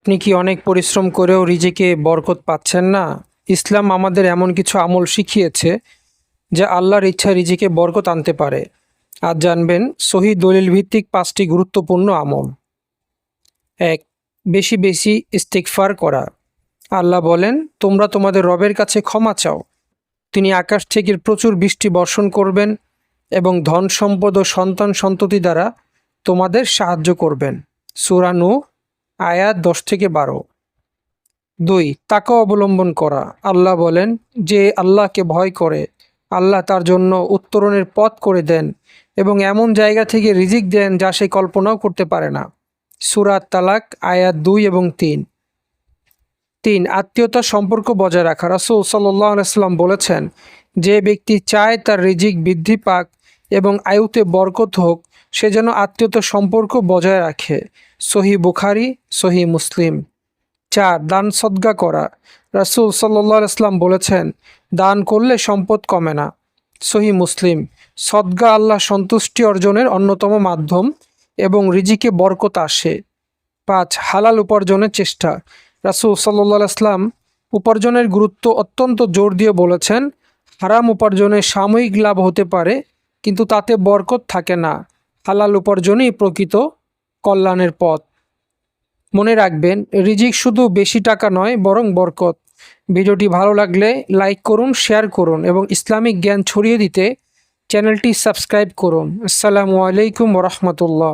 আপনি কি অনেক পরিশ্রম করেও রিজিকে বরকত পাচ্ছেন না? ইসলাম আমাদের এমন কিছু আমল শিখিয়েছে যা আল্লাহর ইচ্ছা রিজিকে বরকত আনতে পারে। আজ জানবেন সহি দলিল ভিত্তিক 5টি গুরুত্বপূর্ণ আমল। 1. বেশি বেশি ইস্তিগফার করা। আল্লাহ বলেন, তোমরা তোমাদের রবের কাছে ক্ষমা চাও। তিনি আকাশ থেকে প্রচুর বৃষ্টি বর্ষণ করবেন এবং ধন সম্পদ ও সন্তান সন্ততি দ্বারা তোমাদের সাহায্য করবেন। সূরা নূহ আয়াত 10-12। 2. তাকওয়া অবলম্বন করা। আল্লাহ বলেন, যে আল্লাহকে ভয় করে আল্লাহ তার জন্য উত্তরণের পথ করে দেন এবং এমন জায়গা থেকে রিজিক দেন যা সে কল্পনাও করতে পারে না। সূরা তালাক আয়াত 2 এবং 3। 3. আত্মীয়তার সম্পর্ক বজায় রাখা। রাসূল সাল্লাল্লাহু আলাইহি ওয়াসাল্লাম বলেছেন, যে ব্যক্তি চায় তার রিজিক বৃদ্ধি পাক এবং আয়ুতে বরকত হোক, সে যেন আত্মীয়তার সম্পর্ক বজায় রাখে। সহিহ বুখারী, সহিহ মুসলিম। 4. দান সদকা করা। রাসূল সাল্লাল্লাহু আলাইহি ওয়াসাল্লাম বলেছেন, দান করলে সম্পদ কমে না। সহিহ মুসলিম। সদকা আল্লাহ সন্তুষ্টি অর্জনের অন্যতম মাধ্যম এবং রিজিকে বরকত আসে। 5. হালাল উপার্জনের চেষ্টা। রাসূল সাল্লাল্লাহু আলাইহি ওয়াসাল্লাম উপার্জনের গুরুত্ব অত্যন্ত জোর দিয়ে বলেছেন, হারাম উপার্জনে সাময়িক লাভ হতে পারে কিন্তু তাতে বরকত থাকে না। হালাল উপার্জনই প্রকৃত কল্যাণের পথ। মনে রাখবেন, রিজিক শুধু বেশি টাকা নয়, বরং বরকত। ভিডিওটি ভালো লাগলে লাইক করুন, শেয়ার করুন এবং ইসলামিক জ্ঞান ছড়িয়ে দিতে চ্যানেলটি সাবস্ক্রাইব করুন। আসসালামু আলাইকুম ওয়া রাহমাতুল্লাহ।